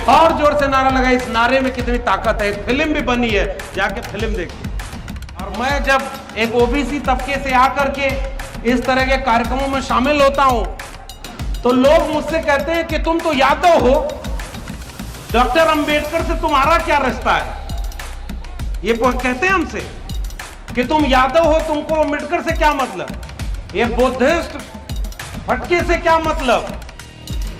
और जोर से नारा लगा। इस नारे में कितनी ताकत है। फिल्म भी बनी है, जाके फिल्म देखिए। और मैं जब एक ओबीसी तबके से आकर के इस तरह के कार्यक्रमों में शामिल होता हूं तो लोग मुझसे कहते हैं कि तुम तो यादव हो, डॉक्टर अंबेडकर से तुम्हारा क्या रिश्ता है। ये कहते हैं हमसे कि तुम यादव हो, तुमको अंबेडकर से क्या मतलब, ये बुद्धिस्ट फटके से क्या मतलब।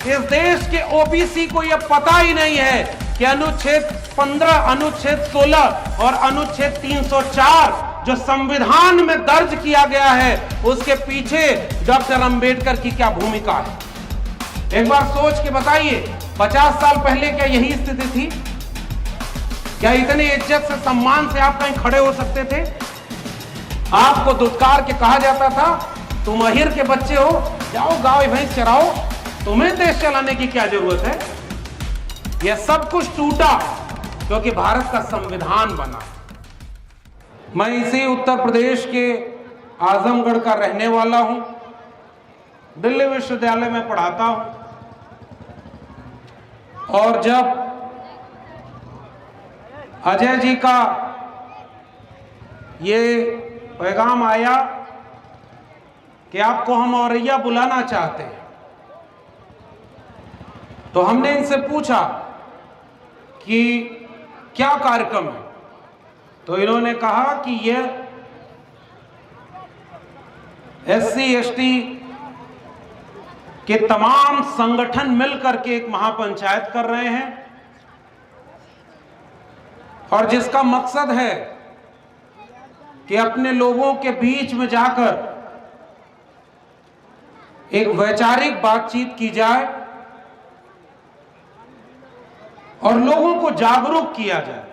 इस देश के ओबीसी को यह पता ही नहीं है कि अनुच्छेद 15, अनुच्छेद 16 और अनुच्छेद 304 जो संविधान में दर्ज किया गया है उसके पीछे डॉक्टर अंबेडकर की क्या भूमिका है। एक बार सोच के बताइए, 50 साल पहले क्या यही स्थिति थी? क्या इतनी इज्जत से, सम्मान से आप कहीं खड़े हो सकते थे? आपको दुत्कार के कहा जाता था तुम अहिर के बच्चे हो, जाओ गांव भैंस चराओ, तुम्हें देश चलाने की क्या जरूरत है। यह सब कुछ टूटा क्योंकि भारत का संविधान बना। मैं इसी उत्तर प्रदेश के आजमगढ़ का रहने वाला हूं, दिल्ली विश्वविद्यालय में पढ़ाता हूं। और जब अजय जी का ये पैगाम आया कि आपको हम औरैया बुलाना चाहते हैं, तो हमने इनसे पूछा कि क्या कार्यक्रम है। तो इन्होंने कहा कि यह एससी एसटी के तमाम संगठन मिलकर के एक महापंचायत कर रहे हैं और जिसका मकसद है कि अपने लोगों के बीच में जाकर एक वैचारिक बातचीत की जाए और लोगों को जागरूक किया जाए।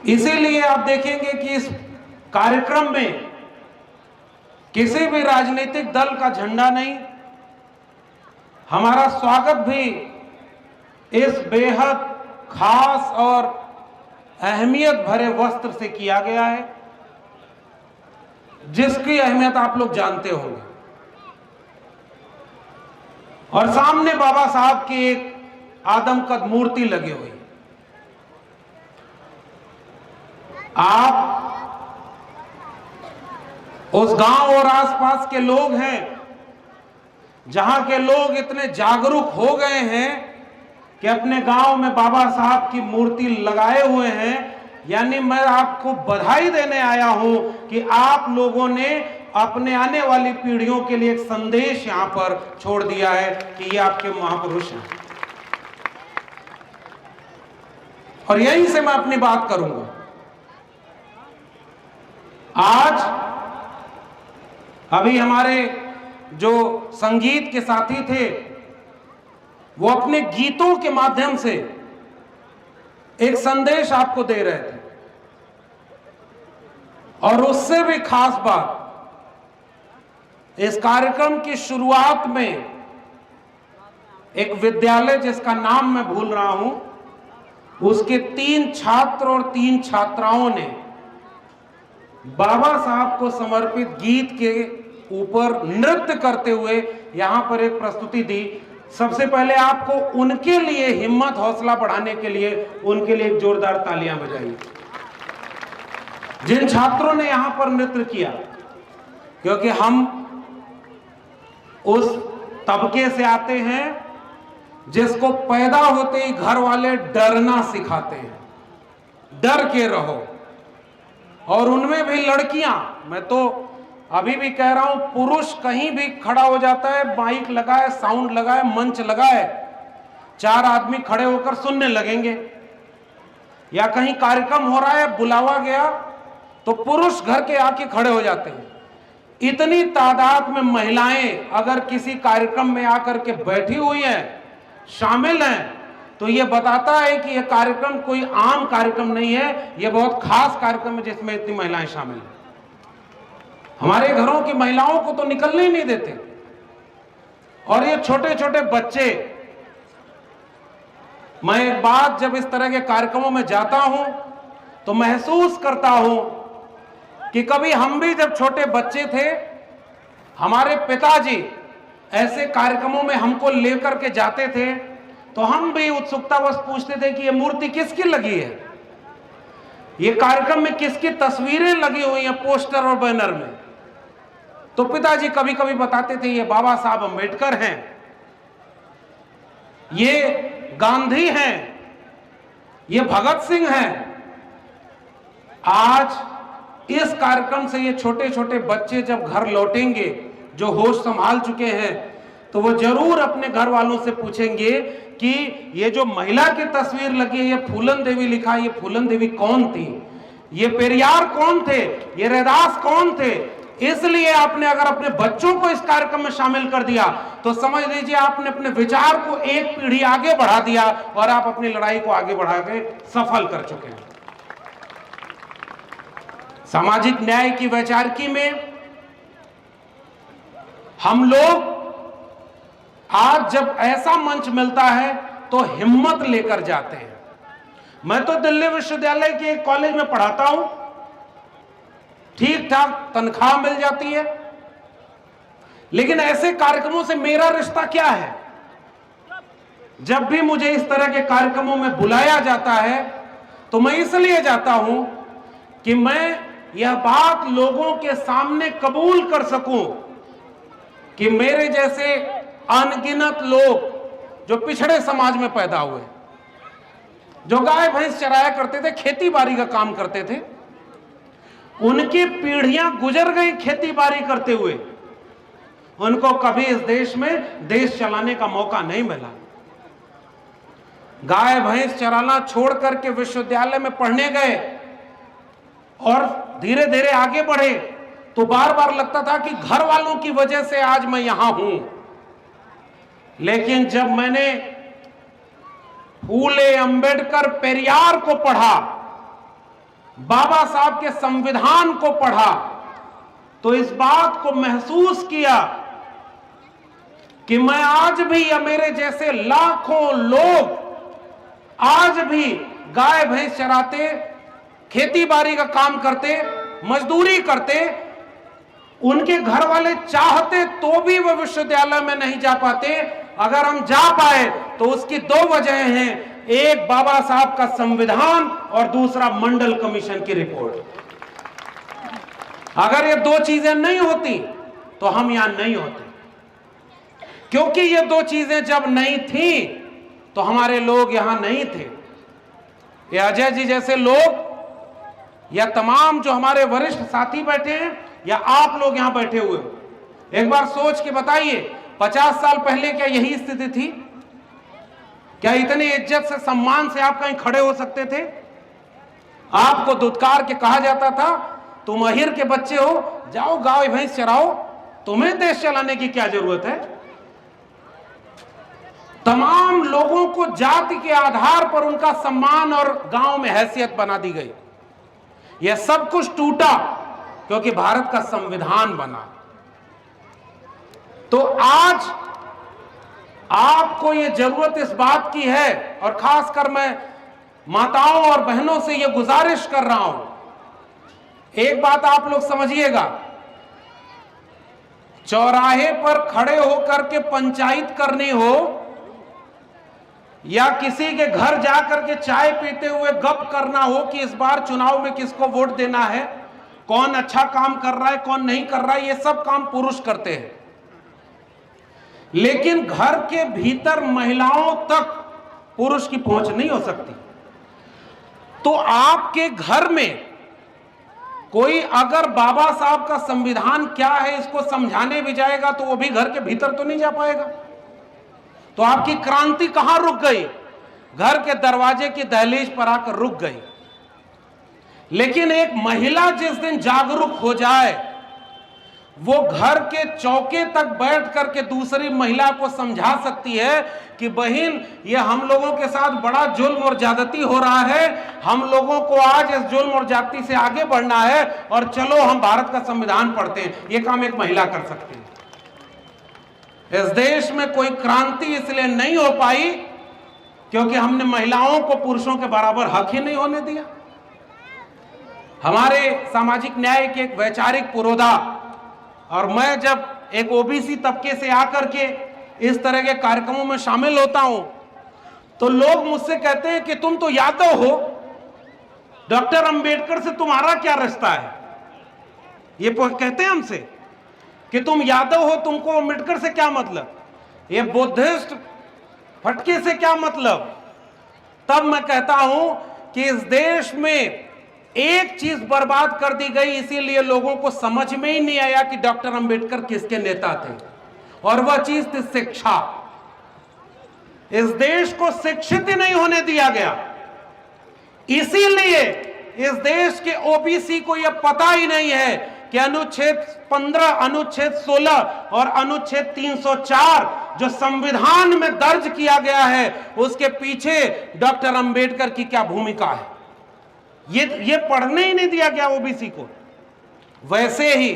इसीलिए आप देखेंगे कि इस कार्यक्रम में किसी भी राजनीतिक दल का झंडा नहीं, हमारा स्वागत भी इस बेहद खास और अहमियत भरे वस्त्र से किया गया है जिसकी अहमियत आप लोग जानते होंगे। और सामने बाबा साहब की एक आदमकद मूर्ति लगी हुई। आप उस गांव और आसपास के लोग हैं जहां के लोग इतने जागरूक हो गए हैं कि अपने गांव में बाबा साहब की मूर्ति लगाए हुए हैं। यानी मैं आपको बधाई देने आया हूं कि आप लोगों ने अपने आने वाली पीढ़ियों के लिए एक संदेश यहां पर छोड़ दिया है कि ये आपके महापुरुष हैं। और यहीं से मैं अपनी बात करूंगा। आज अभी हमारे जो संगीत के साथी थे वो अपने गीतों के माध्यम से एक संदेश आपको दे रहे थे। और उससे भी खास बात, इस कार्यक्रम की शुरुआत में एक विद्यालय जिसका नाम मैं भूल रहा हूं, उसके 3 छात्र और 3 छात्राओं ने बाबा साहब को समर्पित गीत के ऊपर नृत्य करते हुए यहां पर एक प्रस्तुति दी। सबसे पहले आपको उनके लिए हिम्मत, हौसला बढ़ाने के लिए उनके लिए एक जोरदार तालियां बजाइए। जिन छात्रों ने यहां पर नृत्य किया, क्योंकि हम उस तबके से आते हैं जिसको पैदा होते ही घर वाले डरना सिखाते हैं, डर के रहो। और उनमें भी लड़कियां, मैं तो अभी भी कह रहा हूं, पुरुष कहीं भी खड़ा हो जाता है, माइक लगाए, साउंड लगाए, मंच लगाए, 4 आदमी खड़े होकर सुनने लगेंगे। या कहीं कार्यक्रम हो रहा है, बुलावा गया, तो पुरुष घर के आके खड़े हो जाते हैं। इतनी तादाद में महिलाएं अगर किसी कार्यक्रम में आकर के बैठी हुई हैं, शामिल हैं, तो यह बताता है कि यह कार्यक्रम कोई आम कार्यक्रम नहीं है, यह बहुत खास कार्यक्रम है जिसमें इतनी महिलाएं शामिल हैं। हमारे घरों की महिलाओं को तो निकलने ही नहीं देते। और ये छोटे छोटे बच्चे, मैं एक बात, जब इस तरह के कार्यक्रमों में जाता हूं तो महसूस करता हूं कि कभी हम भी जब छोटे बच्चे थे, हमारे पिताजी ऐसे कार्यक्रमों में हमको लेकर के जाते थे तो हम भी उत्सुकतावश पूछते थे कि ये मूर्ति किसकी लगी है, ये कार्यक्रम में किसकी तस्वीरें लगी हुई हैं पोस्टर और बैनर में। तो पिताजी कभी कभी बताते थे ये बाबा साहब अम्बेडकर हैं, ये गांधी हैं, ये भगत सिंह हैं। आज इस कार्यक्रम से ये छोटे छोटे बच्चे जब घर लौटेंगे, जो होश संभाल चुके हैं, तो वो जरूर अपने घर वालों से पूछेंगे कि ये जो महिला की तस्वीर लगी है, ये फूलन देवी लिखा है, ये फूलन देवी कौन थी, ये पेरियार कौन थे, ये रैदास कौन थे। इसलिए आपने अगर अपने बच्चों को इस कार्यक्रम में शामिल कर दिया तो समझ लीजिए आपने अपने विचार को एक पीढ़ी आगे बढ़ा दिया और आप अपनी लड़ाई को आगे बढ़ा के सफल कर चुके हैं। सामाजिक न्याय की वैचारिकी में हम लोग आज जब ऐसा मंच मिलता है तो हिम्मत लेकर जाते हैं। मैं तो दिल्ली विश्वविद्यालय के एक कॉलेज में पढ़ाता हूं, ठीक ठाक तनख्वाह मिल जाती है, लेकिन ऐसे कार्यक्रमों से मेरा रिश्ता क्या है? जब भी मुझे इस तरह के कार्यक्रमों में बुलाया जाता है तो मैं इसलिए जाता हूं कि मैं यह बात लोगों के सामने कबूल कर सकूं कि मेरे जैसे अनगिनत लोग जो पिछड़े समाज में पैदा हुए, जो गाय भैंस चराया करते थे, खेती बाड़ी का काम करते थे, उनकी पीढ़ियां गुजर गई खेती बाड़ी करते हुए, उनको कभी इस देश में देश चलाने का मौका नहीं मिला। गाय भैंस चराना छोड़ करके विश्वविद्यालय में पढ़ने गए और धीरे धीरे आगे बढ़े तो बार बार लगता था कि घर वालों की वजह से आज मैं यहां हूं। लेकिन जब मैंने फूले, अंबेडकर, पेरियार को पढ़ा, बाबा साहब के संविधान को पढ़ा, तो इस बात को महसूस किया कि मैं आज भी या मेरे जैसे लाखों लोग आज भी गाय भैंस चराते, खेती बाड़ी का काम करते, मजदूरी करते, उनके घर वाले चाहते तो भी वो विश्वविद्यालय में नहीं जा पाते। अगर हम जा पाए तो उसकी दो वजह हैं, एक बाबा साहब का संविधान और दूसरा मंडल कमीशन की रिपोर्ट। अगर ये दो चीजें नहीं होती तो हम यहां नहीं होते, क्योंकि ये दो चीजें जब नहीं थी तो हमारे लोग यहां नहीं थे। ये अजय जी जैसे लोग या तमाम जो हमारे वरिष्ठ साथी बैठे हैं या आप लोग यहां बैठे हुए हो, एक बार सोच के बताइए 50 साल पहले क्या यही स्थिति थी? क्या इतनी इज्जत से, सम्मान से आप कहीं खड़े हो सकते थे? आपको दुत्कार के कहा जाता था तुम अहिर के बच्चे हो, जाओ गाय भैंस चराओ, तुम्हें देश चलाने की क्या जरूरत है? तमाम लोगों को जाति के आधार पर उनका सम्मान और गांव में हैसियत बना दी गई। यह सब कुछ टूटा क्योंकि भारत का संविधान बना। तो आज आपको यह जरूरत इस बात की है, और खासकर मैं माताओं और बहनों से यह गुजारिश कर रहा हूं, एक बात आप लोग समझिएगा, चौराहे पर खड़े होकर के पंचायत करनी हो या किसी के घर जाकर के चाय पीते हुए गप करना हो कि इस बार चुनाव में किसको वोट देना है, कौन अच्छा काम कर रहा है, कौन नहीं कर रहा है, ये सब काम पुरुष करते हैं। लेकिन घर के भीतर महिलाओं तक पुरुष की पहुंच नहीं हो सकती। तो आपके घर में कोई अगर बाबा साहब का संविधान क्या है इसको समझाने भी जाएगा तो वो भी घर के भीतर तो नहीं जा पाएगा। तो आपकी क्रांति कहां रुक गई? घर के दरवाजे की दहलीज पर आकर रुक गई। लेकिन एक महिला जिस दिन जागरूक हो जाए, वो घर के चौके तक बैठ करके दूसरी महिला को समझा सकती है कि बहन, ये हम लोगों के साथ बड़ा जुल्म और ज्यादती हो रहा है, हम लोगों को आज इस जुल्म और ज्यादती से आगे बढ़ना है और चलो हम भारत का संविधान पढ़ते हैं। ये काम एक महिला कर सकती है। इस देश में कोई क्रांति इसलिए नहीं हो पाई क्योंकि हमने महिलाओं को पुरुषों के बराबर हक ही नहीं होने दिया। हमारे सामाजिक न्याय के एक वैचारिक पुरोधा, और मैं जब एक ओबीसी तबके से आकर के इस तरह के कार्यक्रमों में शामिल होता हूं तो लोग मुझसे कहते हैं कि तुम तो यादव हो, डॉक्टर अंबेडकर से तुम्हारा क्या रिश्ता है। ये कहते हैं हमसे कि तुम यादव हो, तुमको अंबेडकर से क्या मतलब, ये बुद्धिस्ट फटके से क्या मतलब। तब मैं कहता हूं कि इस देश में एक चीज बर्बाद कर दी गई, इसीलिए लोगों को समझ में ही नहीं आया कि डॉक्टर अंबेडकर किसके नेता थे, और वह चीज थी शिक्षा। इस देश को शिक्षित ही नहीं होने दिया गया, इसीलिए इस देश के ओबीसी को यह पता ही नहीं है कि अनुच्छेद 15, अनुच्छेद 16 और अनुच्छेद 304 जो संविधान में दर्ज किया गया है, उसके पीछे डॉक्टर अंबेडकर की क्या भूमिका है, ये पढ़ने ही नहीं दिया गया ओबीसी को। वैसे ही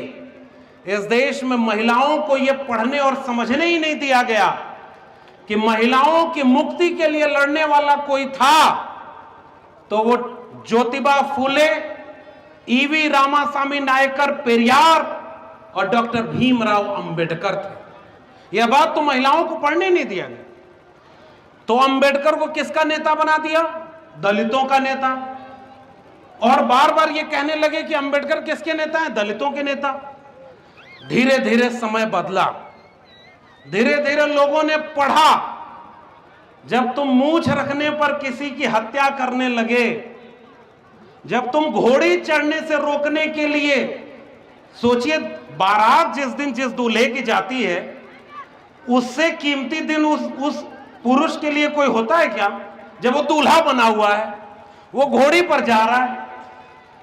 इस देश में महिलाओं को यह पढ़ने और समझने ही नहीं दिया गया कि महिलाओं की मुक्ति के लिए लड़ने वाला कोई था तो वो ज्योतिबा फूले, ईवी रामासामी नायकर पेरियार और डॉक्टर भीमराव अंबेडकर थे। यह बात तो महिलाओं को पढ़ने नहीं दिया गया। तो अंबेडकर को किसका नेता बना दिया? दलितों का नेता। और बार बार ये कहने लगे कि अंबेडकर किसके नेता हैं? दलितों के नेता। धीरे धीरे समय बदला, धीरे धीरे लोगों ने पढ़ा। जब तुम मूंछ रखने पर किसी की हत्या करने लगे, जब तुम घोड़ी चढ़ने से रोकने के लिए, सोचिए बारात जिस दिन जिस दूल्हे की जाती है, उससे कीमती दिन उस पुरुष के लिए कोई होता है क्या? जब वो दूल्हा बना हुआ है, वो घोड़ी पर जा रहा है,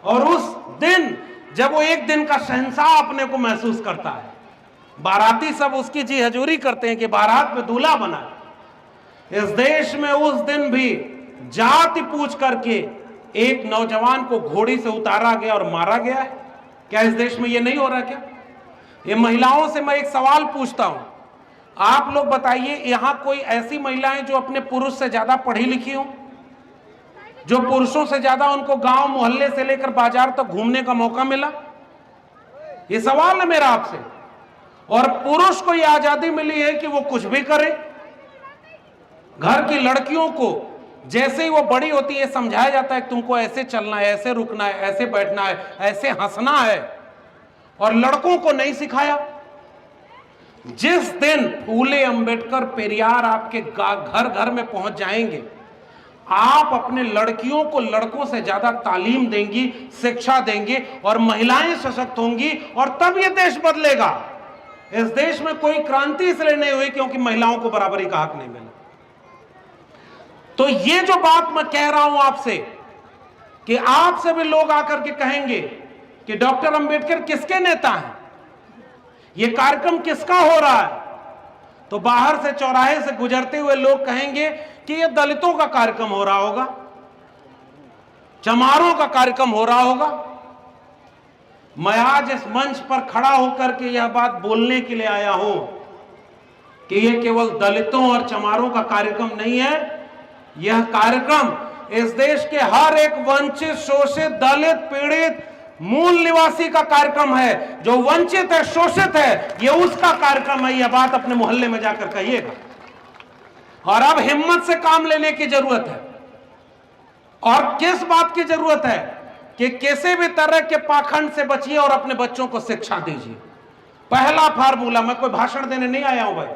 और उस दिन जब वो एक दिन का शहंशाह अपने को महसूस करता है, बाराती सब उसकी जी हजूरी करते हैं कि बारात में दूल्हा बना है। इस देश में उस दिन भी जाति पूछ करके एक नौजवान को घोड़ी से उतारा गया और मारा गया है। क्या इस देश में ये नहीं हो रहा क्या? ये महिलाओं से मैं एक सवाल पूछता हूं, आप लोग बताइए, यहां कोई ऐसी महिलाएं जो अपने पुरुष से ज्यादा पढ़ी लिखी हो, जो पुरुषों से ज्यादा उनको गांव मोहल्ले से लेकर बाजार तक घूमने का मौका मिला? ये सवाल है मेरा आपसे। और पुरुष को यह आजादी मिली है कि वो कुछ भी करे। घर की लड़कियों को जैसे ही वो बड़ी होती है समझाया जाता है कि तुमको ऐसे चलना है, ऐसे रुकना है, ऐसे बैठना है, ऐसे हंसना है, और लड़कों को नहीं सिखाया। जिस दिन फूले, अंबेडकर, पेरियार आपके घर घर में पहुंच जाएंगे, आप अपने लड़कियों को लड़कों से ज्यादा तालीम देंगी, शिक्षा देंगे, और महिलाएं सशक्त होंगी, और तब यह देश बदलेगा। इस देश में कोई क्रांति इसलिए नहीं हुई क्योंकि महिलाओं को बराबरी का हक नहीं मिला। तो ये जो बात मैं कह रहा हूं आपसे, कि आपसे भी लोग आकर के कहेंगे कि डॉक्टर अंबेडकर किसके नेता हैं, ये कार्यक्रम किसका हो रहा है, तो बाहर से चौराहे से गुजरते हुए लोग कहेंगे कि ये दलितों का कार्यक्रम हो रहा होगा, चमारों का कार्यक्रम हो रहा होगा। मैं आज इस मंच पर खड़ा होकर के यह बात बोलने के लिए आया हूं कि यह केवल दलितों और चमारों का कार्यक्रम नहीं है। यह कार्यक्रम इस देश के हर एक वंचित, शोषित, दलित, पीड़ित, मूल निवासी का कार्यक्रम है। जो वंचित है, शोषित है, यह उसका कार्यक्रम है। यह बात अपने मोहल्ले में जाकर कहिएगा। और अब हिम्मत से काम लेने की जरूरत है। और किस बात की जरूरत है? कि किसी भी तरह के पाखंड से बचिए और अपने बच्चों को शिक्षा दीजिए। पहला फार्मूला, मैं कोई भाषण देने नहीं आया हूं भाई,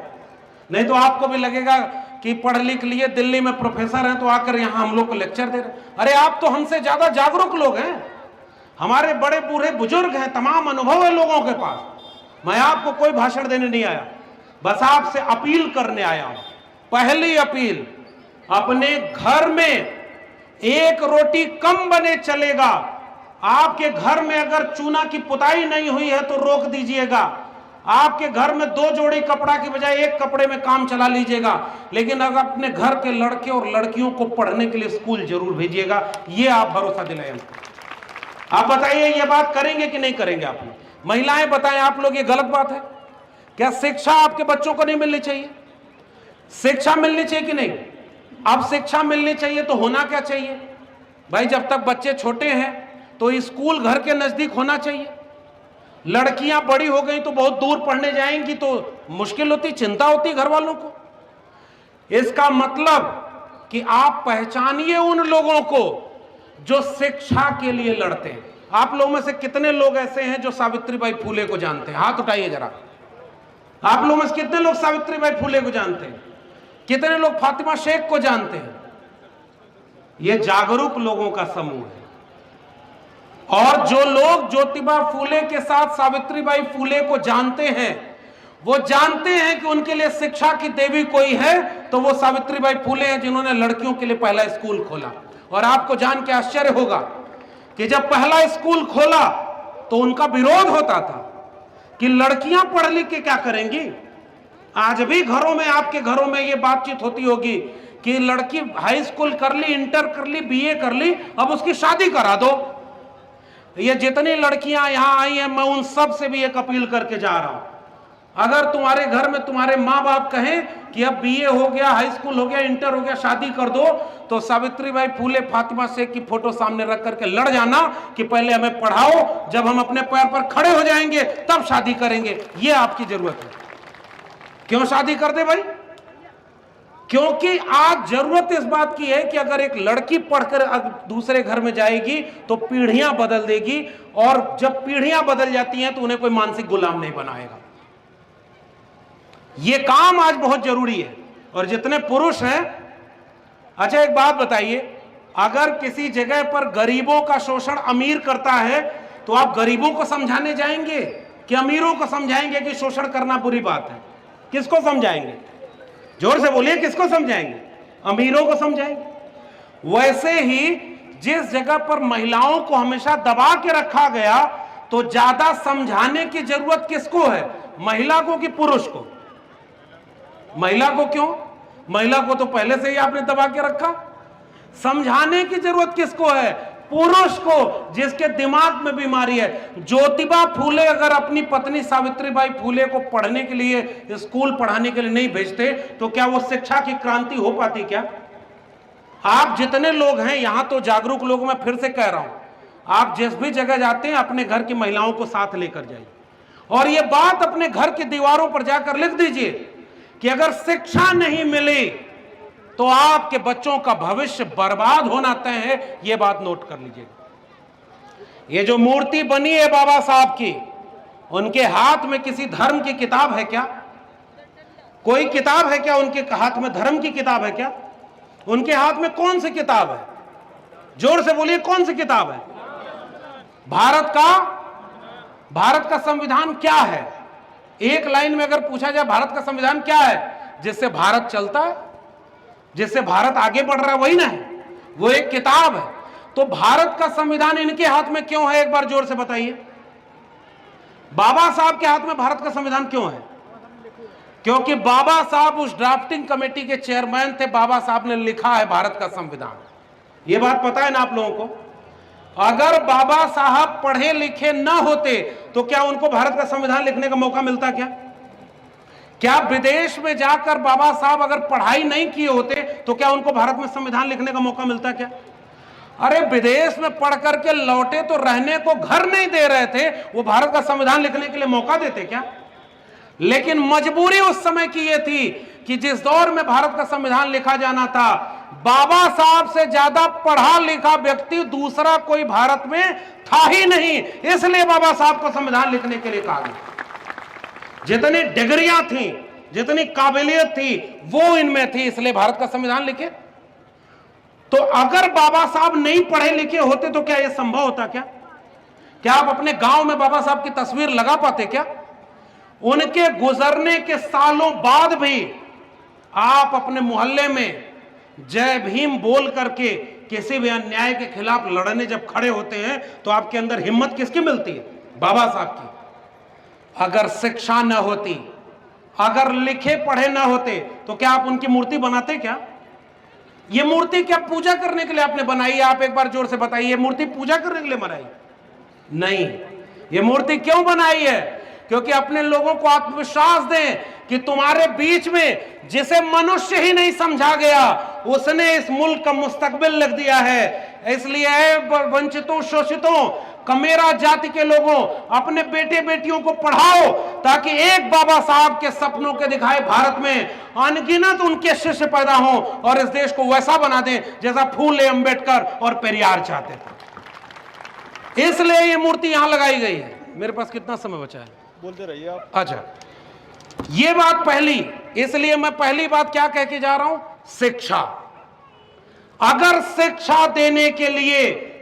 नहीं तो आपको भी लगेगा कि पढ़ लिख लिए, दिल्ली में प्रोफेसर हैं तो आकर यहां हम लोग को लेक्चर दे रहे। अरे आप तो हमसे ज्यादा जागरूक लोग हैं, हमारे बड़े बूढ़े बुजुर्ग हैं, तमाम अनुभव है लोगों के पास। मैं आपको कोई भाषण देने नहीं आया, बस आपसे अपील करने आया हूं। पहली अपील, अपने घर में एक रोटी कम बने चलेगा। आपके घर में अगर चूना की पुताई नहीं हुई है तो रोक दीजिएगा। आपके घर में 2 जोड़ी कपड़ा की बजाय 1 कपड़े में काम चला लीजिएगा। लेकिन अगर अपने घर के लड़के और लड़कियों को पढ़ने के लिए स्कूल जरूर भेजिएगा। ये आप भरोसा दिलाएं। आप बताइए ये बात करेंगे कि नहीं करेंगे? आप लोग महिलाएं बताएं, आप लोग ये गलत बात है क्या? शिक्षा आपके बच्चों को नहीं मिलनी चाहिए? शिक्षा मिलनी चाहिए कि नहीं? अब शिक्षा मिलनी चाहिए तो होना क्या चाहिए भाई? जब तक बच्चे छोटे हैं तो स्कूल घर के नजदीक होना चाहिए। लड़कियां बड़ी हो गई तो बहुत दूर पढ़ने जाएंगी तो मुश्किल होती, चिंता होती घर वालों को। इसका मतलब कि आप पहचानिए उन लोगों को जो शिक्षा के लिए लड़ते हैं। आप लोगों में से कितने लोग ऐसे हैं जो सावित्रीबाई फुले को जानते हैं? हाथ उठाइए जरा। आप लोगों में से कितने लोग सावित्रीबाई फुले को जानते हैं? कितने लोग फातिमा शेख को जानते हैं? यह जागरूक लोगों का समूह है। और जो लोग ज्योतिबा फुले के साथ सावित्रीबाई फुले को जानते हैं, वो जानते हैं कि उनके लिए शिक्षा की देवी कोई है तो वो सावित्रीबाई फुले हैं, जिन्होंने लड़कियों के लिए पहला स्कूल खोला। और आपको जान के आश्चर्य होगा कि जब पहला स्कूल खोला तो उनका विरोध होता था कि लड़कियां पढ़ लिख के क्या करेंगी। आज भी घरों में, आपके घरों में ये बातचीत होती होगी कि लड़की हाई स्कूल कर ली, इंटर कर ली, बीए कर ली, अब उसकी शादी करा दो। ये जितनी लड़कियां यहां आई हैं, मैं उन सब से भी एक अपील करके जा रहा हूं, अगर तुम्हारे घर में तुम्हारे माँ बाप कहें कि अब बीए हो गया, हाई स्कूल हो गया, इंटर हो गया, शादी कर दो, तो सावित्रीबाई फुले, फातिमा शेख की फोटो सामने रख करके लड़ जाना कि पहले हमें पढ़ाओ, जब हम अपने पैर पर खड़े हो जाएंगे तब शादी करेंगे। ये आपकी जरूरत है। क्यों शादी कर दे भाई? क्योंकि आज जरूरत इस बात की है कि अगर एक लड़की पढ़कर दूसरे घर में जाएगी तो पीढ़ियां बदल देगी, और जब पीढ़ियां बदल जाती हैं तो उन्हें कोई मानसिक गुलाम नहीं बनाएगा। यह काम आज बहुत जरूरी है। और जितने पुरुष हैं, अच्छा एक बात बताइए, अगर किसी जगह पर गरीबों का शोषण अमीर करता है तो आप गरीबों को समझाने जाएंगे कि अमीरों को समझाएंगे कि शोषण करना बुरी बात है? किसको समझाएंगे? जोर से बोलिए, किसको समझाएंगे? अमीरों को समझाएंगे। वैसे ही जिस जगह पर महिलाओं को हमेशा दबा के रखा गया, तो ज्यादा समझाने की जरूरत किसको है? महिला को कि पुरुष को? महिला को। क्यों? महिला को तो पहले से ही आपने दबा के रखा। समझाने की जरूरत किसको है? पुरुष को, जिसके दिमाग में बीमारी है। ज्योतिबा फुले अगर अपनी पत्नी सावित्रीबाई फुले को पढ़ने के लिए, स्कूल पढ़ाने के लिए नहीं भेजते तो क्या वो शिक्षा की क्रांति हो पाती क्या? आप जितने लोग हैं यहां, तो जागरूक लोगों में फिर से कह रहा हूं, आप जिस भी जगह जाते हैं अपने घर की महिलाओं को साथ लेकर जाइए, और ये बात अपने घर की दीवारों पर जाकर लिख दीजिए कि अगर शिक्षा नहीं मिली तो आपके बच्चों का भविष्य बर्बाद होना तय है। यह बात नोट कर लीजिएगा। ये जो मूर्ति बनी है बाबा साहब की, उनके हाथ में किसी धर्म की किताब है क्या? कोई किताब है क्या उनके हाथ में? धर्म की किताब है क्या? उनके हाथ में कौन सी किताब है? जोर से बोलिए, कौन सी किताब है? भारत का संविधान क्या है? एक लाइन में अगर पूछा जाए भारत का संविधान क्या है, जिससे भारत चलता है, जिससे भारत आगे बढ़ रहा है, वही ना है, वो एक किताब है। तो भारत का संविधान इनके हाथ में क्यों है? एक बार जोर से बताइए। बाबा साहब के हाथ में भारत का संविधान क्यों है? क्योंकि बाबा साहब उस ड्राफ्टिंग कमेटी के चेयरमैन थे। बाबा साहब ने लिखा है भारत का संविधान। ये बात पता है ना आप लोगों को? अगर बाबा साहब पढ़े लिखे ना होते तो क्या उनको भारत का संविधान लिखने का मौका मिलता? क्या विदेश में जाकर बाबा साहब अगर पढ़ाई नहीं किए होते तो क्या उनको भारत में संविधान लिखने का मौका मिलता क्या? अरे विदेश में पढ़ करके लौटे तो रहने को घर नहीं दे रहे थे, वो भारत का संविधान लिखने के लिए मौका देते क्या? लेकिन मजबूरी उस समय की ये थी कि जिस दौर में भारत का संविधान लिखा जाना था, बाबा साहब से ज्यादा पढ़ा लिखा व्यक्ति दूसरा कोई भारत में था ही नहीं, इसलिए बाबा साहब को संविधान लिखने के लिए कहा गया। जितनी डिग्रियां थी, जितनी काबिलियत थी, वो इनमें थी, इसलिए भारत का संविधान लिखे। तो अगर बाबा साहब नहीं पढ़े लिखे होते तो क्या यह संभव होता? क्या आप अपने गांव में बाबा साहब की तस्वीर लगा पाते क्या? उनके गुजरने के सालों बाद भी आप अपने मोहल्ले में जय भीम बोल करके किसी भी अन्याय के खिलाफ लड़ने जब खड़े होते हैं तो आपके अंदर हिम्मत किसकी मिलती है? बाबा साहब की। अगर शिक्षा न होती, अगर लिखे पढ़े न होते तो क्या आप उनकी मूर्ति बनाते क्या? ये मूर्ति क्या पूजा करने के लिए आपने बनाई है? आप एक बार जोर से बताइए, ये मूर्ति पूजा करने के लिए बनाई? नहीं। ये मूर्ति क्यों बनाई है? क्योंकि अपने लोगों को आत्मविश्वास दें कि तुम्हारे बीच में जिसे मनुष्य ही नहीं समझा गया, उसने इस मुल्क का मुस्तकबिल लिख दिया है। इसलिए वंचितों, शोषितों, कमेरा जाति के लोगों, अपने बेटे बेटियों को पढ़ाओ ताकि एक बाबा साहब के सपनों के दिखाए भारत में अनगिनत उनके शिष्य पैदा हों और इस देश को वैसा बना दें जैसा फूले, अंबेडकर और पेरियार चाहते थे। इसलिए ये मूर्ति यहां लगाई गई है। मेरे पास कितना समय बचा है? बोलते रहिए आप। अच्छा, ये बात पहली, इसलिए मैं पहली बात क्या कह के जा रहा हूं? शिक्षा। अगर शिक्षा देने के लिए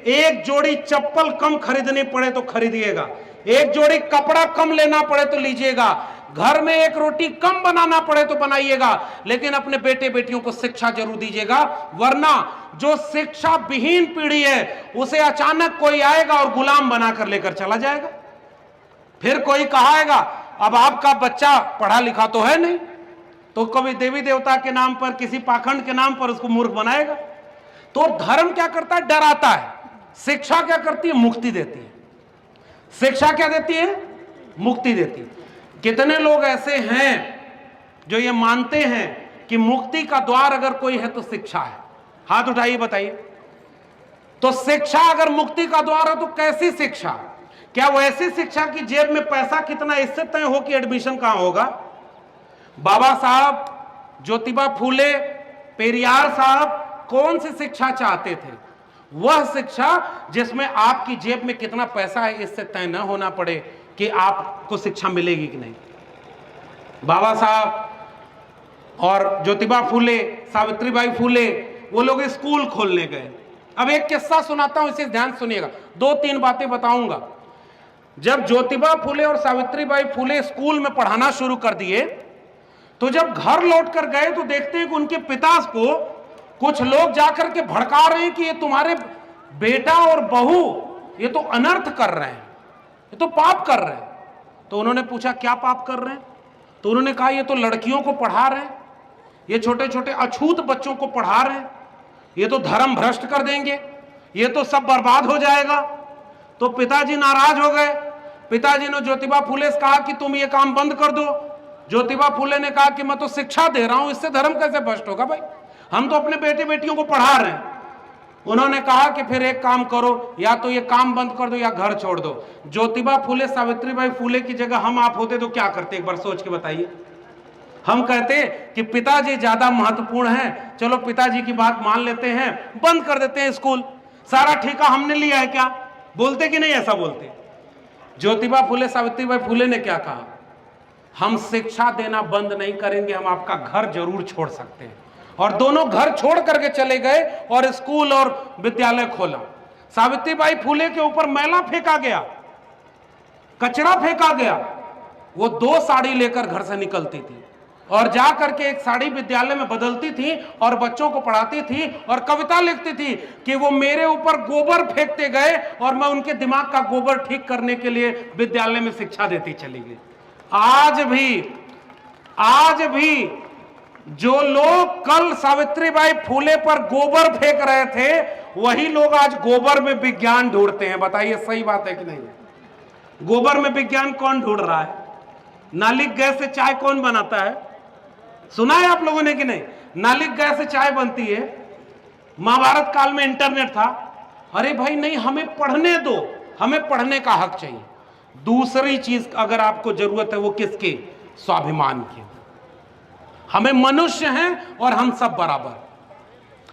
एक जोड़ी चप्पल कम खरीदनी पड़े तो खरीदिएगा, एक जोड़ी कपड़ा कम लेना पड़े तो लीजिएगा, घर में एक रोटी कम बनाना पड़े तो बनाइएगा, लेकिन अपने बेटे बेटियों को शिक्षा जरूर दीजिएगा। वरना जो शिक्षा विहीन पीढ़ी है उसे अचानक कोई आएगा और गुलाम बनाकर लेकर चला जाएगा। फिर कोई कहाएगा अब आपका बच्चा पढ़ा लिखा तो है नहीं, तो कभी देवी देवता के नाम पर, किसी पाखंड के नाम पर उसको मूर्ख बनाएगा। तो धर्म क्या करता है? डराता है। शिक्षा क्या करती है? मुक्ति देती है। शिक्षा क्या देती है? मुक्ति देती है। कितने लोग ऐसे हैं जो ये मानते हैं कि मुक्ति का द्वार अगर कोई है तो शिक्षा है? हाथ उठाइए, बताइए। तो शिक्षा अगर मुक्ति का द्वार है तो कैसी शिक्षा? क्या वो ऐसी शिक्षा की जेब में पैसा कितना इससे तय हो कि एडमिशन कहां होगा? बाबा साहब, ज्योतिबा फूले, पेरियार साहब कौन सी शिक्षा चाहते थे? वह शिक्षा जिसमें आपकी जेब में कितना पैसा है इससे तय न होना पड़े कि आपको शिक्षा मिलेगी कि नहीं। बाबा साहब और ज्योतिबा फूले, सावित्रीबाई फूले, वो लोग स्कूल खोलने गए। अब एक किस्सा सुनाता हूं, इसे ध्यान सुनिएगा, 2-3 बातें बताऊंगा। जब ज्योतिबा फूले और सावित्रीबाई फूले स्कूल में पढ़ाना शुरू कर दिए तो जब घर लौट कर गए तो देखते हैं कि उनके पिता को कुछ लोग जाकर के भड़का रहे हैं कि ये तुम्हारे बेटा और बहू ये तो अनर्थ कर रहे हैं, ये तो पाप कर रहे हैं। तो उन्होंने पूछा क्या पाप कर रहे हैं? तो उन्होंने कहा ये तो लड़कियों को पढ़ा रहे हैं, ये छोटे छोटे अछूत बच्चों को पढ़ा रहे हैं, ये तो धर्म भ्रष्ट कर देंगे, ये तो सब बर्बाद हो जाएगा। तो पिताजी नाराज हो गए। पिताजी ने ज्योतिबा फूले से कहा कि तुम ये काम बंद कर दो। ज्योतिबा फूले ने कहा कि मैं तो शिक्षा दे रहा हूं, इससे धर्म कैसे भ्रष्ट होगा भाई, हम तो अपने बेटे बेटियों को पढ़ा रहे हैं। उन्होंने कहा कि फिर एक काम करो, या तो ये काम बंद कर दो या घर छोड़ दो। ज्योतिबा फूले, सावित्रीबाई फूले की जगह हम आप होते तो क्या करते? एक बार सोच के बताइए। हम कहते कि पिताजी ज्यादा महत्वपूर्ण हैं, चलो पिताजी की बात मान लेते हैं, बंद कर देते हैं स्कूल, सारा ठेका हमने लिया है। क्या बोलते कि नहीं? ऐसा बोलते। ज्योतिबा फूले, सावित्रीबाई फूले ने क्या कहा? हम शिक्षा देना बंद नहीं करेंगे, हम आपका घर जरूर छोड़ सकते हैं। और दोनों घर छोड़ करके चले गए और स्कूल और विद्यालय खोला। सावित्रीबाई फूले के ऊपर मैला फेंका गया, कचरा फेंका गया। वो 2 साड़ी लेकर घर से निकलती थी और जा करके एक साड़ी विद्यालय में बदलती थी और बच्चों को पढ़ाती थी और कविता लिखती थी कि वो मेरे ऊपर गोबर फेंकते गए और मैं उनके दिमाग का गोबर ठीक करने के लिए विद्यालय में शिक्षा देती चली गई। आज भी जो लोग कल सावित्रीबाई फूले पर गोबर फेंक रहे थे वही लोग आज गोबर में विज्ञान ढूंढते हैं। बताइए सही बात है कि नहीं? गोबर में विज्ञान कौन ढूंढ रहा है? नालिक गैस से चाय कौन बनाता है? सुना है आप लोगों ने कि नहीं? नालिक गैस से चाय बनती है। महाभारत काल में इंटरनेट था। अरे भाई नहीं, हमें पढ़ने दो, हमें पढ़ने का हक चाहिए। दूसरी चीज अगर आपको जरूरत है वो किसकी? स्वाभिमान की। हमें मनुष्य हैं और हम सब बराबर,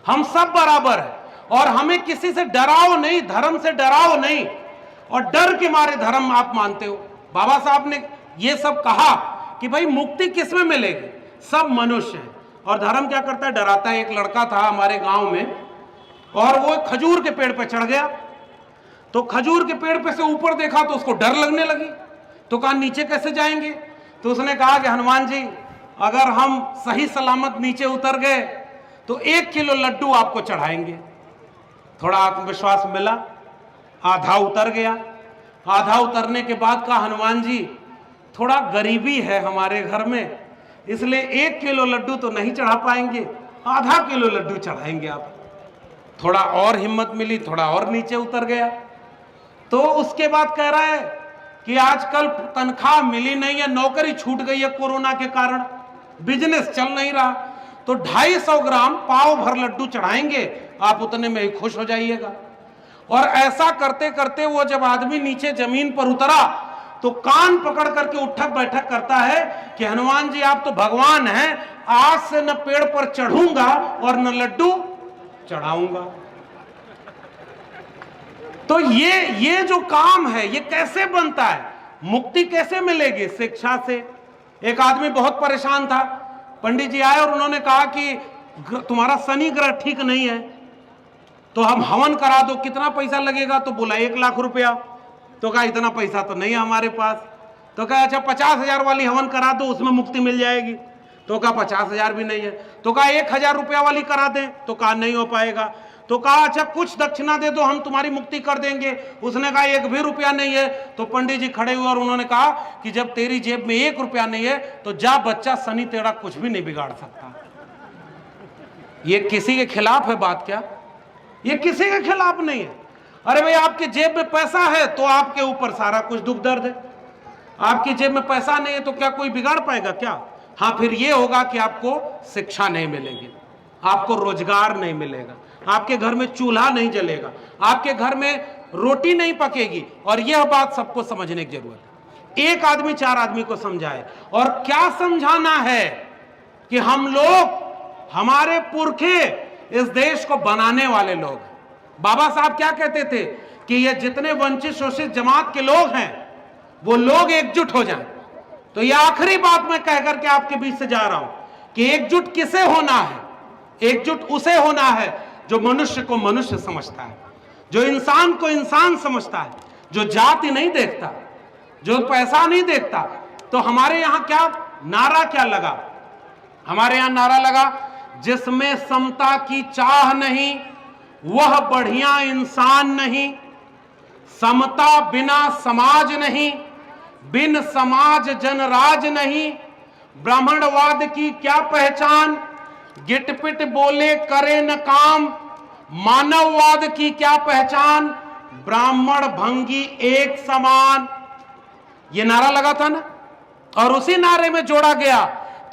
हम सब बराबर हैं और हमें किसी से डराओ नहीं, धर्म से डराओ नहीं। और डर के मारे धर्म आप मानते हो। बाबा साहब ने ये सब कहा कि भाई मुक्ति किस में मिलेगी? सब मनुष्य हैं। और धर्म क्या करता है? डराता है। एक लड़का था हमारे गांव में और वो खजूर के पेड़ पे चढ़ गया। तो खजूर के पेड़ पे से ऊपर देखा तो उसको डर लगने लगी। तो कहा नीचे कैसे जाएंगे? तो उसने कहा कि हनुमान जी अगर हम सही सलामत नीचे उतर गए तो 1 किलो लड्डू आपको चढ़ाएंगे। थोड़ा आत्मविश्वास मिला, आधा उतर गया। आधा उतरने के बाद कहा हनुमान जी थोड़ा गरीबी है हमारे घर में, इसलिए 1 किलो लड्डू तो नहीं चढ़ा पाएंगे, आधा किलो लड्डू चढ़ाएंगे आप। थोड़ा और हिम्मत मिली, थोड़ा और नीचे उतर गया। तो उसके बाद कह रहा है कि आजकल तनख्वाह मिली नहीं है, नौकरी छूट गई है कोरोना के कारण, बिजनेस चल नहीं रहा, तो 250 ग्राम पाव भर लड्डू चढ़ाएंगे, आप उतने में ही खुश हो जाइएगा। और ऐसा करते करते वो जब आदमी नीचे जमीन पर उतरा तो कान पकड़ करके उठक बैठक करता है कि हनुमान जी आप तो भगवान हैं, आज से न पेड़ पर चढ़ूंगा और न लड्डू चढ़ाऊंगा। तो ये जो काम है ये कैसे बनता है? मुक्ति कैसे मिलेगी? शिक्षा से। एक आदमी बहुत परेशान था, पंडित जी आए और उन्होंने कहा कि तुम्हारा शनि ग्रह ठीक नहीं है, तो हम हवन करा दो, कितना पैसा लगेगा? तो बोला 1 लाख रुपया। तो कहा इतना पैसा तो नहीं है हमारे पास। तो कहा अच्छा 50,000 वाली हवन करा दो, उसमें मुक्ति मिल जाएगी। तो कहा 50,000 भी नहीं है। तो कहा 1,000 रुपया वाली करा दें। तो कहा नहीं हो पाएगा। तो कहा अच्छा कुछ दक्षिणा दे दो, हम तुम्हारी मुक्ति कर देंगे। उसने कहा 1 भी रुपया नहीं है। तो पंडित जी खड़े हुए और उन्होंने कहा कि जब तेरी जेब में 1 रुपया नहीं है तो जा बच्चा, शनि तेरा कुछ भी नहीं बिगाड़ सकता। ये किसी के खिलाफ है बात क्या? ये किसी के खिलाफ नहीं है। अरे भाई आपकी जेब में पैसा है तो आपके ऊपर सारा कुछ दुख दर्द है। आपकी जेब में पैसा नहीं है तो क्या कोई बिगाड़ पाएगा क्या? हाँ, फिर ये होगा कि आपको शिक्षा नहीं मिलेगी, आपको रोजगार नहीं मिलेगा, आपके घर में चूल्हा नहीं जलेगा, आपके घर में रोटी नहीं पकेगी। और यह बात सबको समझने की जरूरत है। एक आदमी 4 आदमी को समझाए। और क्या समझाना है कि हम लोग, हमारे पुरखे इस देश को बनाने वाले लोग। बाबा साहब क्या कहते थे कि ये जितने वंचित शोषित जमात के लोग हैं वो लोग एकजुट हो जाएं। तो ये आखिरी बात मैं कहकर के आपके बीच से जा रहा हूं कि एकजुट किसे होना है? एकजुट उसे होना है जो मनुष्य को मनुष्य समझता है, जो इंसान को इंसान समझता है, जो जाति नहीं देखता, जो पैसा नहीं देखता। तो हमारे यहां क्या नारा क्या लगा? हमारे यहां नारा लगा, जिसमें समता की चाह नहीं वह बढ़िया इंसान नहीं, समता बिना समाज नहीं, बिन समाज जनराज नहीं, ब्राह्मणवाद की क्या पहचान, गिटपिट बोले करे न काम, मानववाद की क्या पहचान, ब्राह्मण भंगी एक समान। ये नारा लगा था ना। और उसी नारे में जोड़ा गया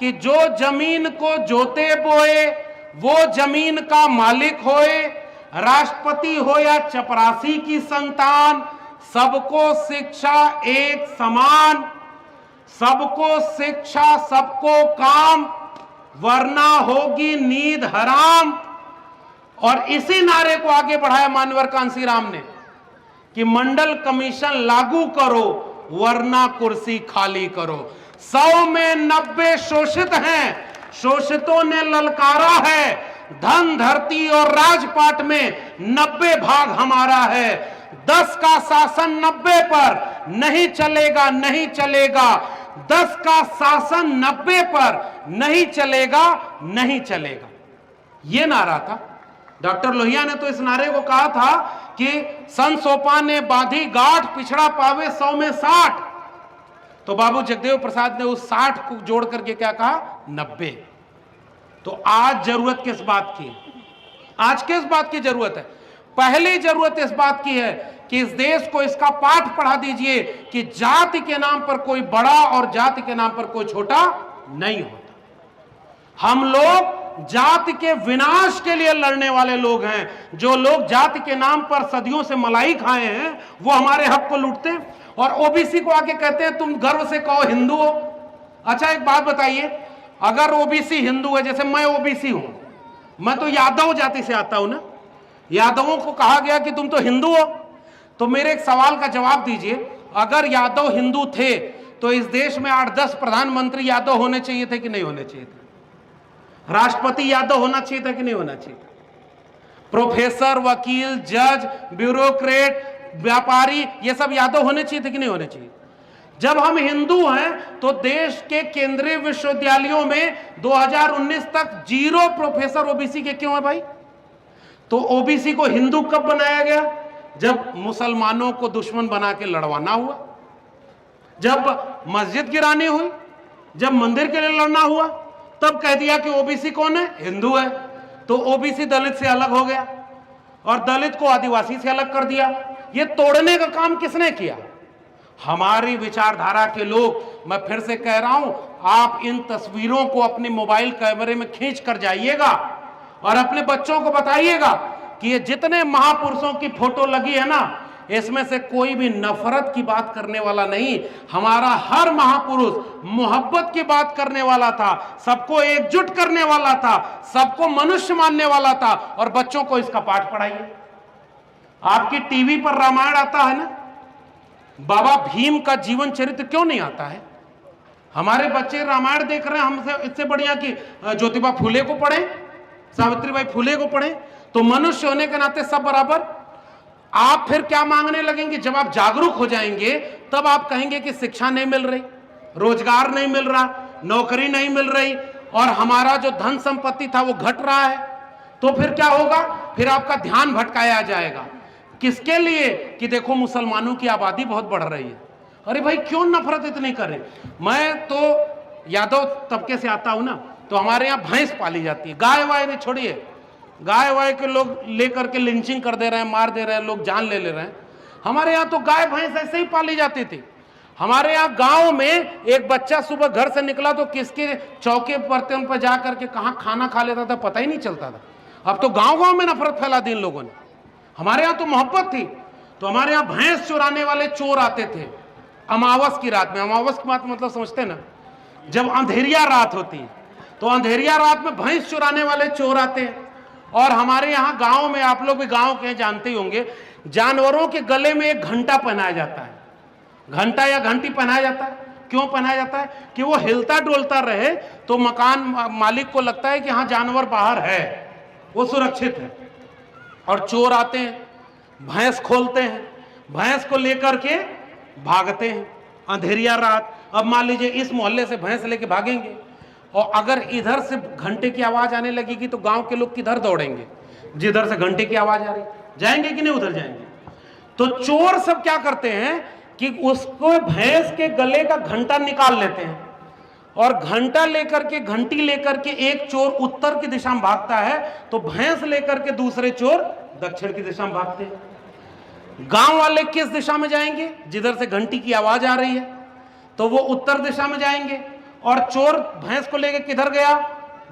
कि जो जमीन को जोते बोए वो जमीन का मालिक होए, राष्ट्रपति हो या चपरासी की संतान, सबको शिक्षा एक समान, सबको शिक्षा सबको काम, वरना होगी नींद हराम। और इसी नारे को आगे बढ़ाया मान्यवर कांसीराम ने कि मंडल कमीशन लागू करो वरना कुर्सी खाली करो। 100 में 90 शोषित हैं, शोषितों ने ललकारा है, धन धरती और राजपाट में 90 भाग हमारा है। 10 का शासन 90 पर नहीं चलेगा, नहीं चलेगा। 10 का शासन 90 पर नहीं चलेगा, नहीं चलेगा। यह नारा था। डॉक्टर लोहिया ने तो इस नारे को कहा था कि संत सोपान ने बांधी गांठ, पिछड़ा पावे 100 में 60। तो बाबू जगदेव प्रसाद ने उस 60 को जोड़ करके क्या कहा? 90। तो आज जरूरत किस बात की? आज किस बात की जरूरत है? पहली जरूरत इस बात की है कि इस देश को इसका पाठ पढ़ा दीजिए कि जाति के नाम पर कोई बड़ा और जाति के नाम पर कोई छोटा नहीं होता। हम लोग जाति के विनाश के लिए लड़ने वाले लोग हैं। जो लोग जाति के नाम पर सदियों से मलाई खाए हैं वो हमारे हक को लूटते हैं और ओबीसी को आके कहते हैं तुम गर्व से कहो हिंदू हो। अच्छा एक बात बताइए, अगर ओबीसी हिंदू है, जैसे मैं ओबीसी हूं, मैं तो यादव जाति से आता हूं ना, यादवों को कहा गया कि तुम तो हिंदू हो, तो मेरे एक सवाल का जवाब दीजिए, अगर यादव हिंदू थे तो इस देश में 8-10 प्रधानमंत्री यादव होने चाहिए थे कि नहीं होने चाहिए थे? राष्ट्रपति यादव होना चाहिए था कि नहीं होना चाहिए? प्रोफेसर, वकील, जज, ब्यूरोक्रेट, व्यापारी, ये सब यादव होने चाहिए थे कि नहीं होने चाहिए? जब हम हिंदू हैं तो देश के केंद्रीय विश्वविद्यालयों में 2019 तक 0 प्रोफेसर ओबीसी के क्यों है भाई? तो ओबीसी को हिंदू कब बनाया गया? जब मुसलमानों को दुश्मन बना के लड़वाना हुआ, जब मस्जिद गिरानी हुई, जब मंदिर के लिए लड़ना हुआ, तब कह दिया कि ओबीसी कौन है? हिंदू है। तो ओबीसी दलित से अलग हो गया और दलित को आदिवासी से अलग कर दिया। ये तोड़ने का काम किसने किया? हमारी विचारधारा के लोग। मैं फिर से कह रहा हूं, आप इन तस्वीरों को अपने मोबाइल कैमरे में खींच कर जाइएगा और अपने बच्चों को बताइएगा कि ये जितने महापुरुषों की फोटो लगी है ना, इसमें से कोई भी नफरत की बात करने वाला नहीं। हमारा हर महापुरुष मोहब्बत की बात करने वाला था, सबको एकजुट करने वाला था, सबको मनुष्य मानने वाला था। और बच्चों को इसका पाठ पढ़ाइए। आपकी टीवी पर रामायण आता है ना, बाबा भीम का जीवन चरित्र क्यों नहीं आता है? हमारे बच्चे रामायण देख रहे हैं, हमसे इससे बढ़िया कि ज्योतिबा फुले को पढ़ें, सावित्रीबाई फुले को पढ़ें। तो मनुष्य होने के नाते सब बराबर। आप फिर क्या मांगने लगेंगे? जब आप जागरूक हो जाएंगे तब आप कहेंगे कि शिक्षा नहीं मिल रही, रोजगार नहीं मिल रहा, नौकरी नहीं मिल रही, और हमारा जो धन संपत्ति था वो घट रहा है। तो फिर क्या होगा? फिर आपका ध्यान भटकाया जाएगा। किसके लिए? कि देखो मुसलमानों की आबादी बहुत बढ़ रही है। अरे भाई क्यों नफरत इतनी कर रहे? मैं तो यादव तबके से आता हूं ना, तो हमारे यहाँ भैंस पाली जाती है। गाय वाय ने छोड़िए, गाय वाय के लोग लेकर के लिंचिंग कर दे रहे हैं, मार दे रहे हैं, लोग जान ले रहे हैं। हमारे यहाँ तो गाय भैंस ऐसे ही पाली जाती थी। हमारे यहाँ गांव में एक बच्चा सुबह घर से निकला तो किसके चौके बर्तन पर जा करके कहाँ खाना खा लेता था पता ही नहीं चलता था। अब तो गांव गांव में नफरत फैला दी इन लोगों ने। हमारे यहाँ तो मोहब्बत थी। तो हमारे यहाँ भैंस चुराने वाले चोर आते थे अमावस की रात में। अमावस की बात मतलब समझते ना, जब अंधेरिया रात होती है तो अंधेरिया रात में भैंस चुराने वाले चोर आते हैं। और हमारे यहाँ गांव में, आप लोग भी गांव के जानते ही होंगे, जानवरों के गले में एक घंटा पहनाया जाता है। घंटा या घंटी पहनाया जाता है। क्यों पहनाया जाता है? कि वो हिलता डोलता रहे तो मकान मालिक को लगता है कि हाँ जानवर बाहर है, वो सुरक्षित है। और चोर आते हैं, भैंस खोलते हैं, भैंस को लेकर के भागते हैं अंधेरिया रात। अब मान लीजिए इस मोहल्ले से भैंस लेके भागेंगे और अगर इधर से घंटे की आवाज आने लगेगी तो गांव के लोग किधर दौड़ेंगे? जिधर से घंटे की आवाज आ रही, जाएंगे कि नहीं उधर जाएंगे? तो चोर सब क्या करते हैं कि उसको भैंस के गले का घंटा निकाल लेते हैं और घंटा लेकर के, घंटी लेकर के एक चोर उत्तर की दिशा में भागता है तो भैंस लेकर के दूसरे चोर दक्षिण की दिशा में भागते हैं। गांव वाले किस दिशा में जाएंगे? जिधर से घंटी की आवाज आ रही है तो वो उत्तर दिशा में जाएंगे। और चोर भैंस को लेकर किधर गया?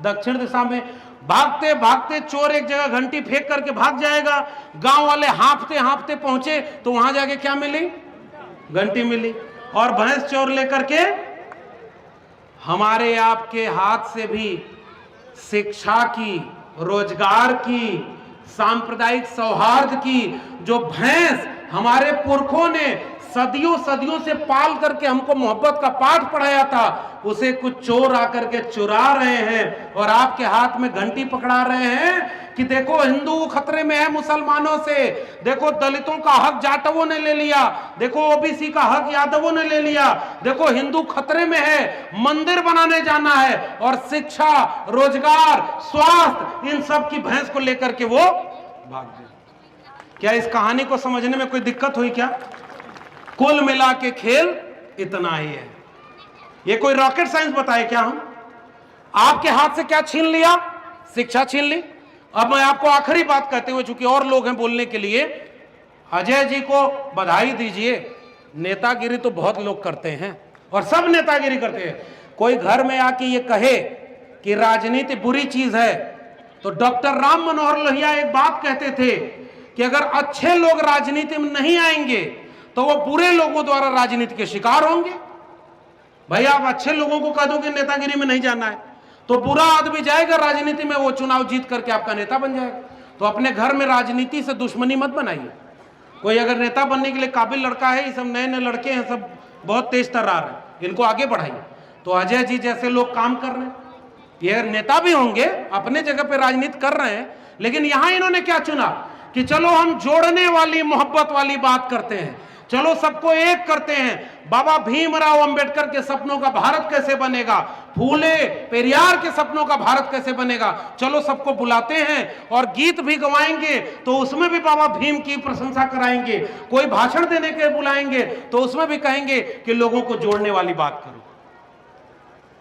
दक्षिण दिशा में। भागते भागते चोर एक जगह घंटी फेंक करके भाग जाएगा। गांव वाले हाँफते हाँफते पहुंचे तो वहां जाके क्या मिली? घंटी मिली। और भैंस चोर लेकर के हमारे आपके हाथ से भी शिक्षा की, रोजगार की, सांप्रदायिक सौहार्द की जो भैंस हमारे पुरखों ने सदियों सदियों से पाल करके हमको मोहब्बत का पाठ पढ़ाया था, उसे कुछ चोर आकर के चुरा रहे हैं और आपके हाथ में घंटी पकड़ा रहे हैं कि देखो हिंदू खतरे में है मुसलमानों से, देखो दलितों का हक जाटवों ने ले लिया, देखो ओबीसी का हक यादवों ने ले लिया, देखो हिंदू खतरे में है, मंदिर बनाने जाना है। और शिक्षा, रोजगार, स्वास्थ्य, इन सब की भैंस को लेकर के वो भाग गए। क्या इस कहानी को समझने में कोई दिक्कत हुई क्या? कुल मिला के खेल इतना ही है। ये कोई रॉकेट साइंस बताए क्या? हम आपके हाथ से क्या छीन लिया? शिक्षा छीन ली। अब मैं आपको आखिरी बात कहते हुए, चूंकि और लोग हैं बोलने के लिए, अजय जी को बधाई दीजिए। नेतागिरी तो बहुत लोग करते हैं और सब नेतागिरी करते हैं। कोई घर में आके ये कहे कि राजनीति बुरी चीज है तो डॉक्टर राम मनोहर लोहिया एक बात कहते थे कि अगर अच्छे लोग राजनीति में नहीं आएंगे तो वो बुरे लोगों द्वारा राजनीति के शिकार होंगे। भाई आप अच्छे लोगों को कह दो कि नेतागिरी में नहीं जाना है तो बुरा आदमी जाएगा राजनीति में, वो चुनाव जीत करके आपका नेता बन जाएगा। तो अपने घर में राजनीति से दुश्मनी मत बनाइए। कोई अगर नेता बनने के लिए काबिल लड़का है, ये सब नए नए लड़के हैं, सब बहुत तेज तर्रार है, इनको आगे बढ़ाइए। तो अजय जी जैसे लोग काम कर रहे हैं, ये नेता भी होंगे, अपने जगह पे राजनीति कर रहे हैं, लेकिन यहां इन्होंने क्या चुना कि चलो हम जोड़ने वाली, मोहब्बत वाली बात करते हैं, चलो सबको एक करते हैं। बाबा भीमराव अंबेडकर के सपनों का भारत कैसे बनेगा, फूले पेरियार के सपनों का भारत कैसे बनेगा, चलो सबको बुलाते हैं और गीत भी गवाएंगे तो उसमें भी बाबा भीम की प्रशंसा कराएंगे। कोई भाषण देने के बुलाएंगे तो उसमें भी कहेंगे कि लोगों को जोड़ने वाली बात करो।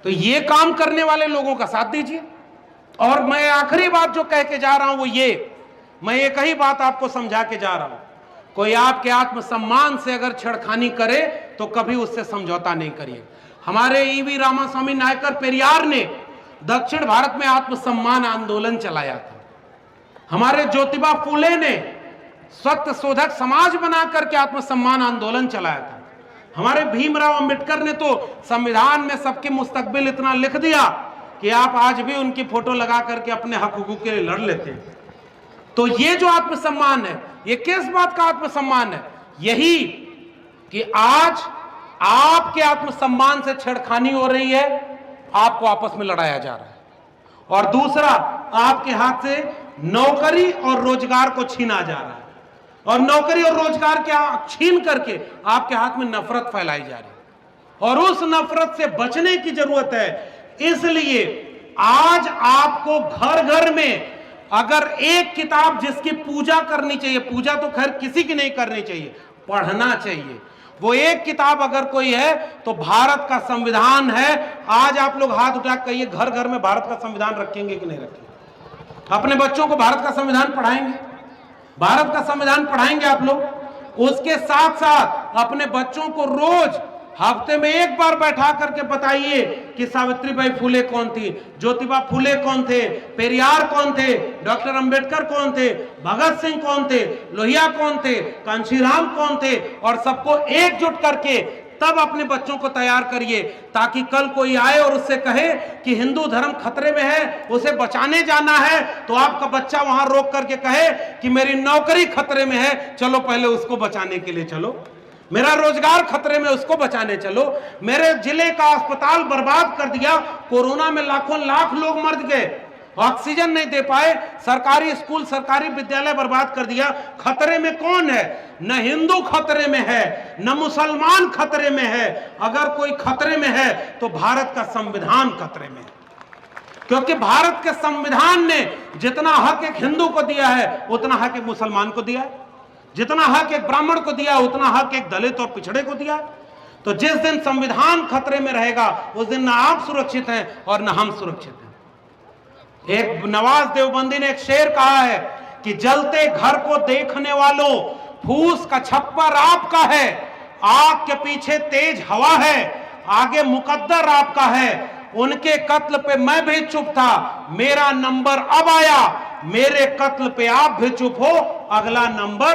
तो ये काम करने वाले लोगों का साथ दीजिए। और मैं आखिरी बात जो कह के जा रहा हूं वो ये, मैं एक ही बात आपको समझा के जा रहा हूं, कोई आपके आत्मसम्मान से अगर छेड़खानी करे तो कभी उससे समझौता नहीं करिए। हमारे ईवी रामास्वामी नायकर पेरियार ने दक्षिण भारत में आत्मसम्मान आंदोलन चलाया था। हमारे ज्योतिबा फूले ने सत्य शोधक समाज बना करके आत्मसम्मान आंदोलन चलाया था। हमारे भीमराव अंबेडकर ने तो संविधान में सबके मुस्तकबिल इतना लिख दिया कि आप आज भी उनकी फोटो लगा करके अपने हक हुकूक के लिए लड़ लेते हैं। तो ये जो आत्मसम्मान है, ये किस बात का आत्मसम्मान है? यही कि आज आपके आत्मसम्मान से छेड़खानी हो रही है, आपको आपस में लड़ाया जा रहा है, और दूसरा आपके हाथ से नौकरी और रोजगार को छीना जा रहा है, और नौकरी और रोजगार के छीन करके आपके हाथ में नफरत फैलाई जा रही है, और उस नफरत से बचने की जरूरत है। इसलिए आज आपको घर घर में अगर एक किताब जिसकी पूजा करनी चाहिए, पूजा तो खैर किसी की नहीं करनी चाहिए, पढ़ना चाहिए, वो एक किताब अगर कोई है तो भारत का संविधान है। आज आप लोग हाथ उठा कहिए, घर घर में भारत का संविधान रखेंगे कि नहीं रखेंगे? अपने बच्चों को भारत का संविधान पढ़ाएंगे? भारत का संविधान पढ़ाएंगे आप लोग? उसके साथ साथ अपने बच्चों को रोज हफ्ते में एक बार बैठा करके बताइए कि सावित्रीबाई फुले कौन थी, ज्योतिबा फुले कौन थे, पेरियार कौन थे, डॉक्टर अंबेडकर कौन थे, भगत सिंह कौन थे, लोहिया कौन थे, कांशीराम कौन थे, और सबको एकजुट करके तब अपने बच्चों को तैयार करिए, ताकि कल कोई आए और उससे कहे कि हिंदू धर्म खतरे में है, उसे बचाने जाना है, तो आपका बच्चा वहां रोक करके कहे कि मेरी नौकरी खतरे में है, चलो पहले उसको बचाने के लिए चलो, मेरा रोजगार खतरे में, उसको बचाने चलो, मेरे जिले का अस्पताल बर्बाद कर दिया, कोरोना में लाखों लाख लोग मर गए, ऑक्सीजन नहीं दे पाए, सरकारी स्कूल सरकारी विद्यालय बर्बाद कर दिया। खतरे में कौन है? न हिंदू खतरे में है, न मुसलमान खतरे में है। अगर कोई खतरे में है तो भारत का संविधान खतरे में है, क्योंकि भारत के संविधान ने जितना हक एक हिंदू को दिया है उतना हक एक मुसलमान को दिया है, जितना हक एक ब्राह्मण को दिया उतना हक एक दलित और पिछड़े को दिया। तो जिस दिन संविधान खतरे में रहेगा उस दिन ना आप सुरक्षित हैं और ना हम सुरक्षित हैं। एक नवाज देवबंदी ने एक शेर कहा है कि जलते घर को देखने वालों, फूस का छप्पर आपका है, आग के पीछे तेज हवा है, आगे मुकद्दर आपका है, उनके कत्ल पे मैं भी चुप था, मेरा नंबर अब आया, मेरे कत्ल पे आप भी चुप हो, अगला नंबर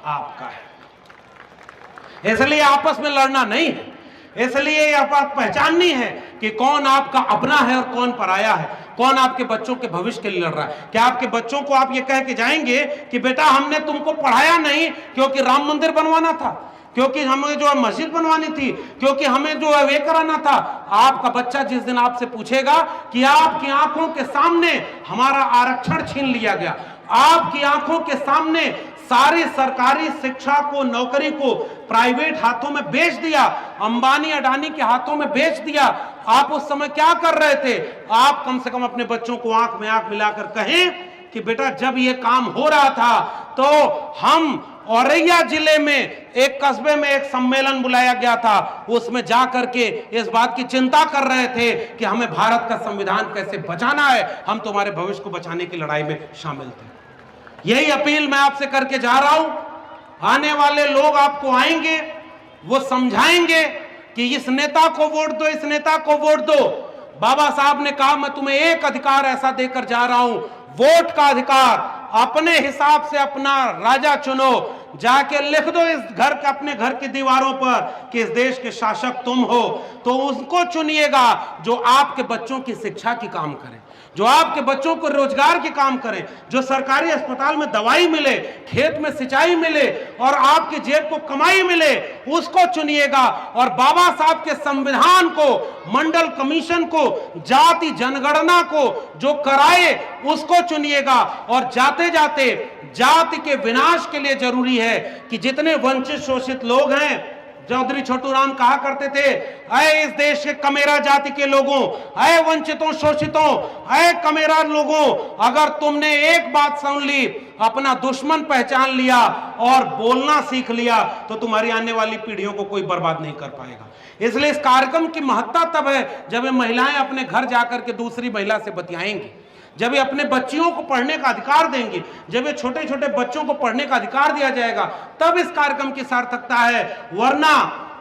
आपका है। इसलिए आपस में लड़ना नहीं है, इसलिए यह बात पहचाननी है कि कौन आपका अपना है और कौन पराया है, कौन आपके बच्चों के भविष्य के लिए लड़ रहा है। क्या आपके बच्चों को आप ये कह के जाएंगे कि बेटा हमने तुमको पढ़ाया नहीं क्योंकि राम मंदिर बनवाना था, क्योंकि हमें जो है मस्जिद बनवानी थी, क्योंकि हमें जो है वे कराना था? आपका बच्चा जिस दिन आपसे पूछेगा कि आपकी आंखों के सामने हमारा आरक्षण छीन लिया गया, आपकी आंखों के सामने सारी सरकारी शिक्षा को, नौकरी को प्राइवेट हाथों में बेच दिया, अंबानी अडानी के हाथों में बेच दिया, आप उस समय क्या कर रहे थे? आप कम से कम अपने बच्चों को आंख में आंख मिलाकर कहें कि बेटा जब ये काम हो रहा था तो हम औरैया जिले में एक कस्बे में एक सम्मेलन बुलाया गया था, उसमें जाकर के इस बात की चिंता कर रहे थे कि हमें भारत का संविधान कैसे बचाना है, हम तुम्हारे भविष्य को बचाने की लड़ाई में शामिल थे। यही अपील मैं आपसे करके जा रहा हूं। आने वाले लोग आपको आएंगे, वो समझाएंगे कि इस नेता को वोट दो, इस नेता को वोट दो। बाबा साहब ने कहा मैं तुम्हें एक अधिकार ऐसा देकर जा रहा हूं, वोट का अधिकार। अपने हिसाब से अपना राजा चुनो, जाके लिख दो इस घर के, अपने घर की दीवारों पर कि इस देश के शासक तुम हो, तो उसको चुनिएगा जो आपके बच्चों की शिक्षा की काम करे, जो आपके बच्चों को रोजगार के काम करें, जो सरकारी अस्पताल में दवाई मिले, खेत में सिंचाई मिले और आपके जेब को कमाई मिले, उसको चुनिएगा। और बाबा साहब के संविधान को, मंडल कमीशन को, जाति जनगणना को जो कराए उसको चुनिएगा। और जाते जाते जाति के विनाश के लिए जरूरी है कि जितने वंचित शोषित लोग हैं, चौधरी छोटू राम कहा करते थे, अय इस देश के कमेरा जाति के लोगों, अय वंचितों शोषितों, अय कमेरा लोगों, अगर तुमने एक बात सुन ली, अपना दुश्मन पहचान लिया और बोलना सीख लिया, तो तुम्हारी आने वाली पीढ़ियों को कोई बर्बाद नहीं कर पाएगा। इसलिए इस कार्यक्रम की महत्ता तब है जब ये महिलाएं अपने घर जाकर के दूसरी महिला से बतियाएंगी, जब ये अपने बच्चियों को पढ़ने का अधिकार देंगे, जब ये छोटे छोटे बच्चों को पढ़ने का अधिकार दिया जाएगा, तब इस कार्यक्रम की सार्थकता है। वरना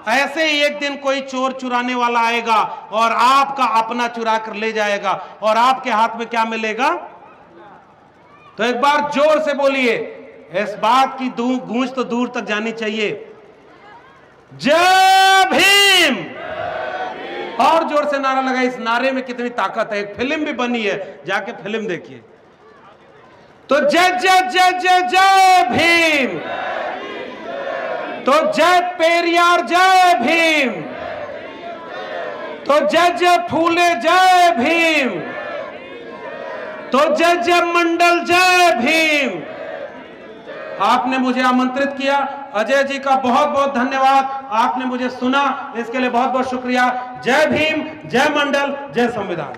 ऐसे ही एक दिन कोई चोर चुराने वाला आएगा और आपका अपना चुरा कर ले जाएगा और आपके हाथ में क्या मिलेगा? तो एक बार जोर से बोलिए, इस बात की गूंज तो दूर तक जानी चाहिए, जय भीम। और जोर से नारा लगा। इस नारे में कितनी ताकत है। एक फिल्म भी बनी है, जाके फिल्म देखिए। तो जय जय जय जय जय भीम, तो जय पेरियार जय भीम, तो जय जय फूले जय भीम, तो जय जय मंडल जय भीम। आपने मुझे आमंत्रित किया, अजय जी का बहुत बहुत धन्यवाद। आपने मुझे सुना, इसके लिए बहुत बहुत शुक्रिया। जय भीम, जय मंडल, जय संविधान।